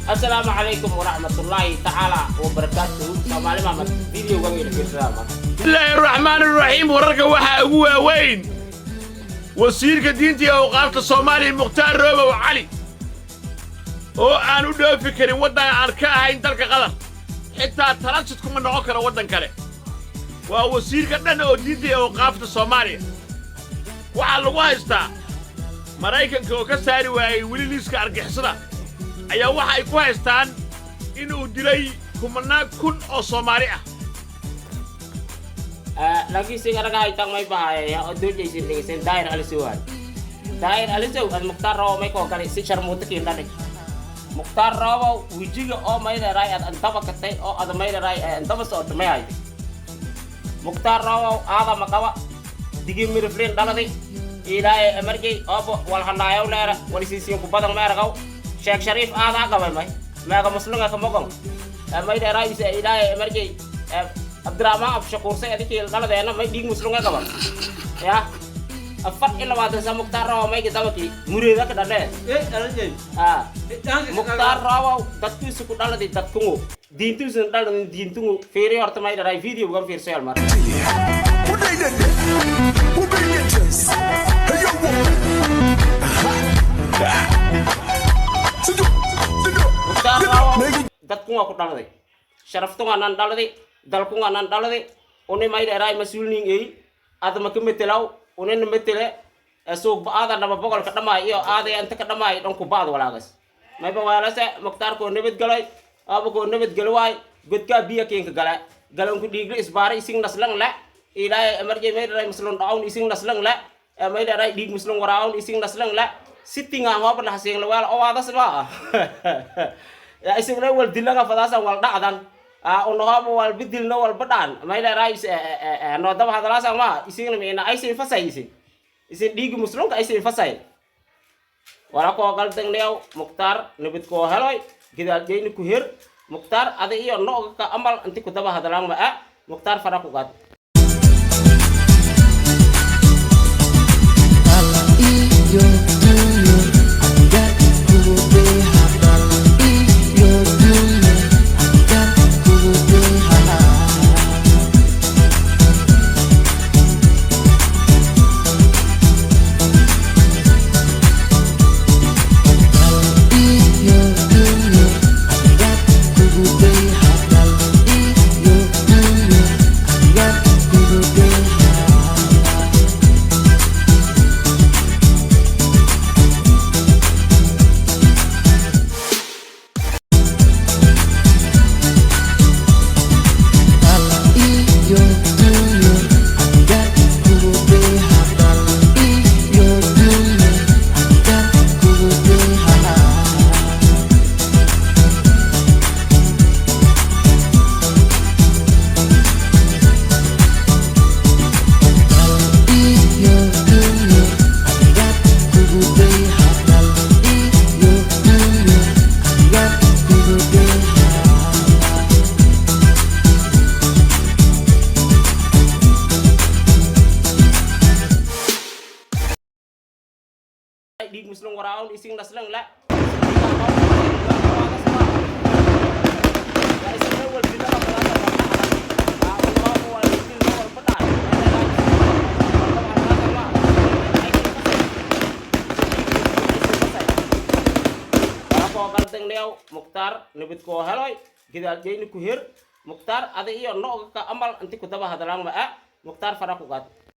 Assalamualaikum warahmatullahi ta'ala wabarakatuh. Soomaali Maxamed video ga weyn fiirsama. Bismillahirrahmanirrahim. Wararka waxa ugu waaweyn wasiirka diinta iyo awqaafta Soomaaliya Mukhtaar Roobow Cali oo aan u dhoofi karin wadan aan ka ahayn dalka Qatar xitaa transit kuma noqon karo wadan kale. waa wasiirka dhan oo diinta iyo awqaafta Soomaaliya waxa lagu haystaa Maraykanka oo ka saari waayay wili liiska argixisada ayaa waxa ay ku haystaan inuu dilay kumanaan kun oo Soomaali ah. Lagi sing araga ay tang may bahay ya odo jeysin degesen Dair Alisuwan. Dair Alisu ad Mukhtaar Roobow may ko kali si sharmuuta kiindane. Mukhtaar Roobow wijiga oo may leeray ad antaba katay oo ad may leeray antaba soo may ay. Mukhtaar Roobow aada maqaba digi mirifleen dhaladi ilaahay emergey oo wal hanaayo leera wali siisiin ku badan meeragaw Sheekh Shariif aada qabay may maaga musliga ka mogon may leeray ilaahay emergey Abdurrahman Abshakur Sayyid kii dhaladeena may dhig musliga qaban ya afar ila wada sa Mukhtaar Roobow may gidabaki mureeda ka dhale dhalanjay Mukhtaar Roobow dadkiisu ku dhaladi dadku diintiisu dhaladi diintu fiiri horta may leeray video gam fiirsay mar Mukhtaar Roobow dadku ku dhaladi sharaftu anan dhaladi dalku anan dhaladi one may leeray mas'uulin ay adama ka metelaw one metele suuq baada naba boqol ka dhamay iyo aaday inta ka dhamay dhanku baad walaagas may ba walaalase Mukhtaar ko nabad galay aba ko nabad galway godka biya keenka gala galan ku dhiigla isbaara ising naslang la ilaahay emergey may leeray muslim dhawn ising naslang la may leeray dhiig muslim waraawn ising naslang la sittinga hoob la haseen wal oo adas ba ya ising wal dilaga fadaasan wal dhacdan unohaba wal bidilna wal badaan may leeray no daba hadalaasan ma ising meena ay seen fasay isin dhiig muslimka ay seen fasay wala ko galdan neew Mukhtaar nabad ko heloy gidaal jeeyni ku her Mukhtaar ada iyo no ka amal inti ku daba hadalaan ma Mukhtaar fara ku gad Dig muslim waraawn ising naslang la Mukhtaar nabad ko heloy gidaal jeeyni ku her Mukhtaar ada iyo no ka amal inti ku daba hadalaan ma Mukhtaar fara ku gad